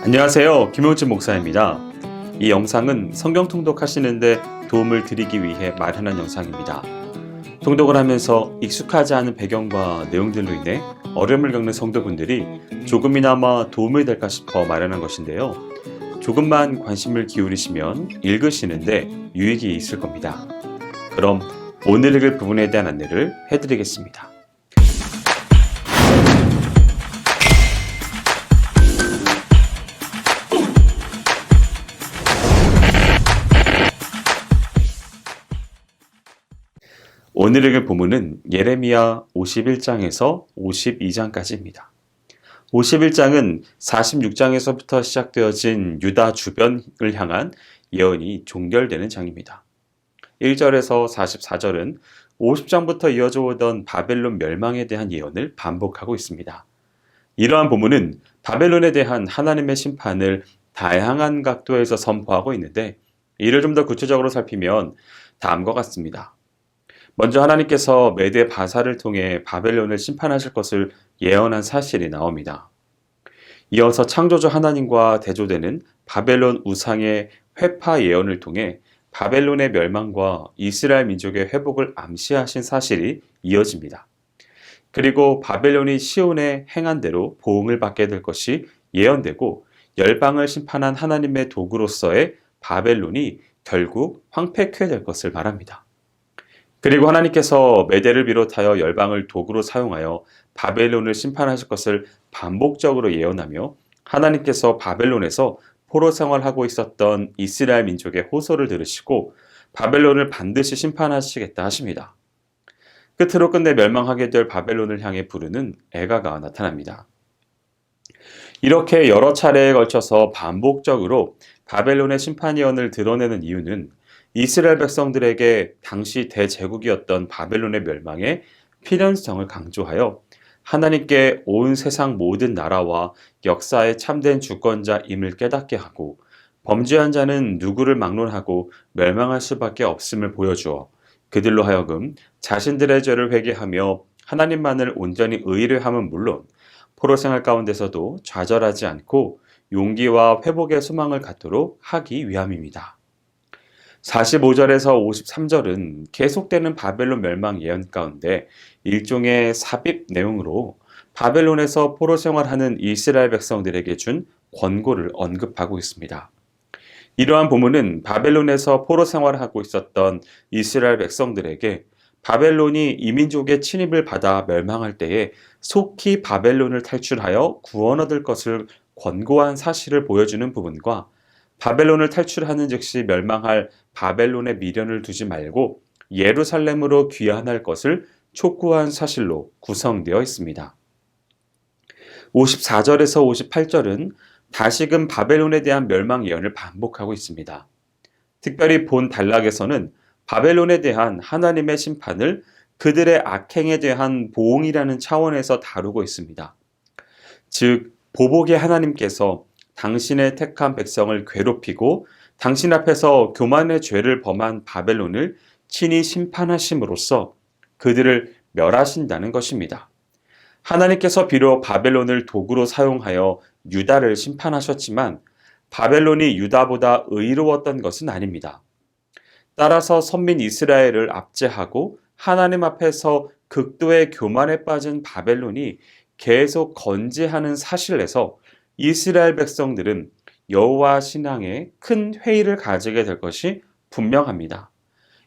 안녕하세요. 김용진 목사입니다. 이 영상은 성경 통독하시는데 도움을 드리기 위해 마련한 영상입니다. 통독을 하면서 익숙하지 않은 배경과 내용들로 인해 어려움을 겪는 성도분들이 조금이나마 도움이 될까 싶어 마련한 것인데요. 조금만 관심을 기울이시면 읽으시는데 유익이 있을 겁니다. 그럼 오늘 읽을 부분에 대한 안내를 해드리겠습니다. 오늘 읽을 본문은 예레미야 51장에서 52장까지입니다. 51장은 46장에서부터 시작되어진 유다 주변을 향한 예언이 종결되는 장입니다. 1절에서 44절은 50장부터 이어져 오던 바벨론 멸망에 대한 예언을 반복하고 있습니다. 이러한 본문은 바벨론에 대한 하나님의 심판을 다양한 각도에서 선포하고 있는데, 이를 좀 더 구체적으로 살피면 다음과 같습니다. 먼저 하나님께서 메대 바사를 통해 바벨론을 심판하실 것을 예언한 사실이 나옵니다. 이어서 창조주 하나님과 대조되는 바벨론 우상의 회파 예언을 통해 바벨론의 멸망과 이스라엘 민족의 회복을 암시하신 사실이 이어집니다. 그리고 바벨론이 시온에 행한 대로 보응을 받게 될 것이 예언되고, 열방을 심판한 하나님의 도구로서의 바벨론이 결국 황폐케 될 것을 말합니다. 그리고 하나님께서 메대를 비롯하여 열방을 도구로 사용하여 바벨론을 심판하실 것을 반복적으로 예언하며, 하나님께서 바벨론에서 포로 생활하고 있었던 이스라엘 민족의 호소를 들으시고 바벨론을 반드시 심판하시겠다 하십니다. 끝으로 끝내 멸망하게 될 바벨론을 향해 부르는 애가가 나타납니다. 이렇게 여러 차례에 걸쳐서 반복적으로 바벨론의 심판 예언을 드러내는 이유는 이스라엘 백성들에게 당시 대제국이었던 바벨론의 멸망의 필연성을 강조하여 하나님께 온 세상 모든 나라와 역사의 참된 주권자임을 깨닫게 하고, 범죄한 자는 누구를 막론하고 멸망할 수밖에 없음을 보여주어 그들로 하여금 자신들의 죄를 회개하며 하나님만을 온전히 의뢰함은 물론 포로 생활 가운데서도 좌절하지 않고 용기와 회복의 소망을 갖도록 하기 위함입니다. 45절에서 53절은 계속되는 바벨론 멸망 예언 가운데 일종의 삽입 내용으로 바벨론에서 포로 생활하는 이스라엘 백성들에게 준 권고를 언급하고 있습니다. 이러한 본문은 바벨론에서 포로 생활하고 있었던 이스라엘 백성들에게 바벨론이 이민족의 침입을 받아 멸망할 때에 속히 바벨론을 탈출하여 구원 얻을 것을 권고한 사실을 보여주는 부분과, 바벨론을 탈출하는 즉시 멸망할 바벨론의 미련을 두지 말고 예루살렘으로 귀환할 것을 촉구한 사실로 구성되어 있습니다. 54절에서 58절은 다시금 바벨론에 대한 멸망 예언을 반복하고 있습니다. 특별히 본 단락에서는 바벨론에 대한 하나님의 심판을 그들의 악행에 대한 보응이라는 차원에서 다루고 있습니다. 즉, 보복의 하나님께서 당신의 택한 백성을 괴롭히고 당신 앞에서 교만의 죄를 범한 바벨론을 친히 심판하심으로써 그들을 멸하신다는 것입니다. 하나님께서 비록 바벨론을 도구로 사용하여 유다를 심판하셨지만 바벨론이 유다보다 의로웠던 것은 아닙니다. 따라서 선민 이스라엘을 압제하고 하나님 앞에서 극도의 교만에 빠진 바벨론이 계속 건재하는 사실에서 이스라엘 백성들은 여호와 신앙에 큰 회의를 가지게 될 것이 분명합니다.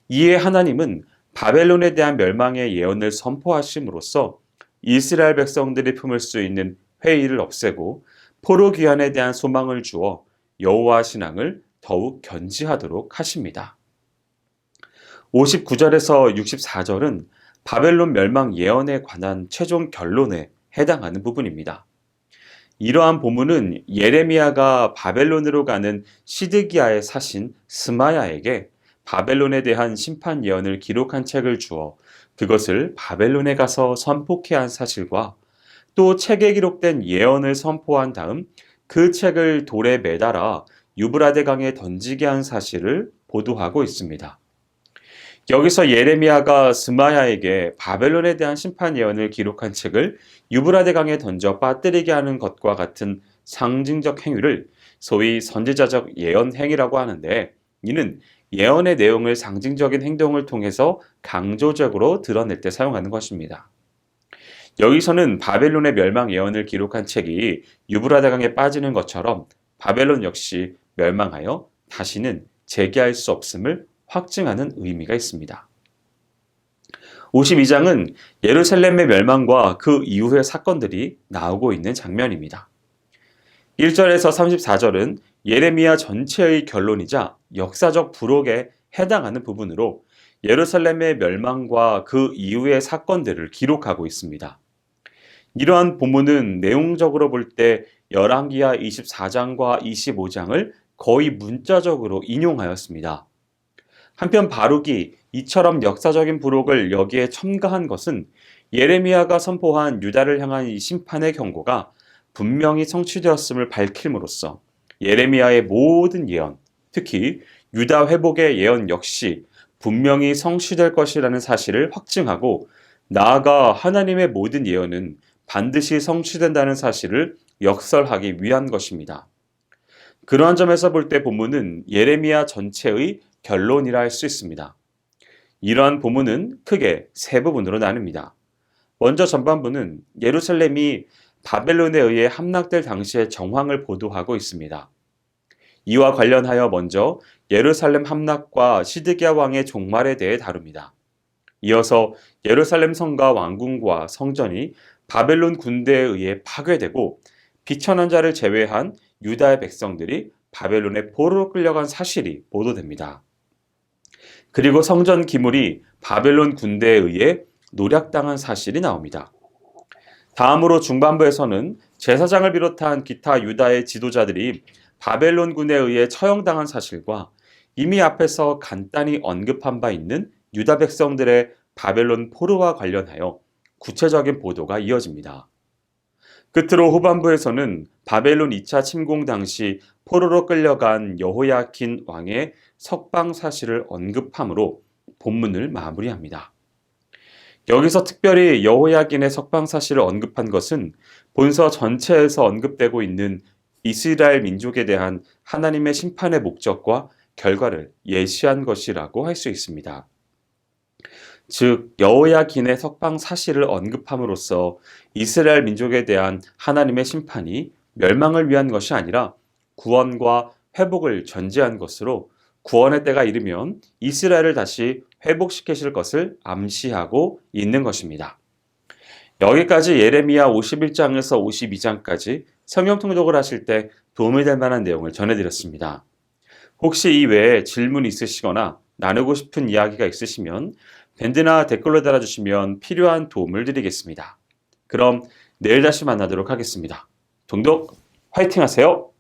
이에 하나님은 바벨론에 대한 멸망의 예언을 선포하심으로써 이스라엘 백성들이 품을 수 있는 회의를 없애고 포로 귀환에 대한 소망을 주어 여호와 신앙을 더욱 견지하도록 하십니다. 59절에서 64절은 바벨론 멸망 예언에 관한 최종 결론에 해당하는 부분입니다. 이러한 본문은 예레미야가 바벨론으로 가는 시드기야의 사신 스마야에게 바벨론에 대한 심판 예언을 기록한 책을 주어 그것을 바벨론에 가서 선포케 한 사실과, 또 책에 기록된 예언을 선포한 다음 그 책을 돌에 매달아 유브라데 강에 던지게 한 사실을 보도하고 있습니다. 여기서 예레미야가 스마야에게 바벨론에 대한 심판 예언을 기록한 책을 유브라데 강에 던져 빠뜨리게 하는 것과 같은 상징적 행위를 소위 선지자적 예언 행위라고 하는데, 이는 예언의 내용을 상징적인 행동을 통해서 강조적으로 드러낼 때 사용하는 것입니다. 여기서는 바벨론의 멸망 예언을 기록한 책이 유브라데강에 빠지는 것처럼 바벨론 역시 멸망하여 다시는 재기할 수 없음을 확증하는 의미가 있습니다. 52장은 예루살렘의 멸망과 그 이후의 사건들이 나오고 있는 장면입니다. 1절에서 34절은 예레미야 전체의 결론이자 역사적 부록에 해당하는 부분으로 예루살렘의 멸망과 그 이후의 사건들을 기록하고 있습니다. 이러한 본문은 내용적으로 볼 때 열왕기하 24장과 25장을 거의 문자적으로 인용하였습니다. 한편 바룩이 이처럼 역사적인 부록을 여기에 첨가한 것은 예레미야가 선포한 유다를 향한 이 심판의 경고가 분명히 성취되었음을 밝힘으로써 예레미야의 모든 예언, 특히 유다 회복의 예언 역시 분명히 성취될 것이라는 사실을 확증하고, 나아가 하나님의 모든 예언은 반드시 성취된다는 사실을 역설하기 위한 것입니다. 그러한 점에서 볼 때 본문은 예레미야 전체의 결론이라 할 수 있습니다. 이러한 본문은 크게 세 부분으로 나눕니다. 먼저 전반부는 예루살렘이 바벨론에 의해 함락될 당시의 정황을 보도하고 있습니다. 이와 관련하여 먼저 예루살렘 함락과 시드기야 왕의 종말에 대해 다룹니다. 이어서 예루살렘 성과 왕궁과 성전이 바벨론 군대에 의해 파괴되고 비천한 자를 제외한 유다의 백성들이 바벨론의 포로로 끌려간 사실이 보도됩니다. 그리고 성전 기물이 바벨론 군대에 의해 노략당한 사실이 나옵니다. 다음으로 중반부에서는 제사장을 비롯한 기타 유다의 지도자들이 바벨론 군에 의해 처형당한 사실과 이미 앞에서 간단히 언급한 바 있는 유다 백성들의 바벨론 포로와 관련하여 구체적인 보도가 이어집니다. 끝으로 후반부에서는 바벨론 2차 침공 당시 포로로 끌려간 여호야킨 왕의 석방 사실을 언급함으로 본문을 마무리합니다. 여기서 특별히 여호야긴의 석방 사실을 언급한 것은 본서 전체에서 언급되고 있는 이스라엘 민족에 대한 하나님의 심판의 목적과 결과를 예시한 것이라고 할 수 있습니다. 즉 여호야긴의 석방 사실을 언급함으로써 이스라엘 민족에 대한 하나님의 심판이 멸망을 위한 것이 아니라 구원과 회복을 전제한 것으로, 구원의 때가 이르면 이스라엘을 다시 회복시키실 것을 암시하고 있는 것입니다. 여기까지 예레미야 51장에서 52장까지 성경 통독을 하실 때 도움이 될 만한 내용을 전해드렸습니다. 혹시 이 외에 질문 있으시거나 나누고 싶은 이야기가 있으시면 밴드나 댓글로 달아주시면 필요한 도움을 드리겠습니다. 그럼 내일 다시 만나도록 하겠습니다. 동독 화이팅 하세요!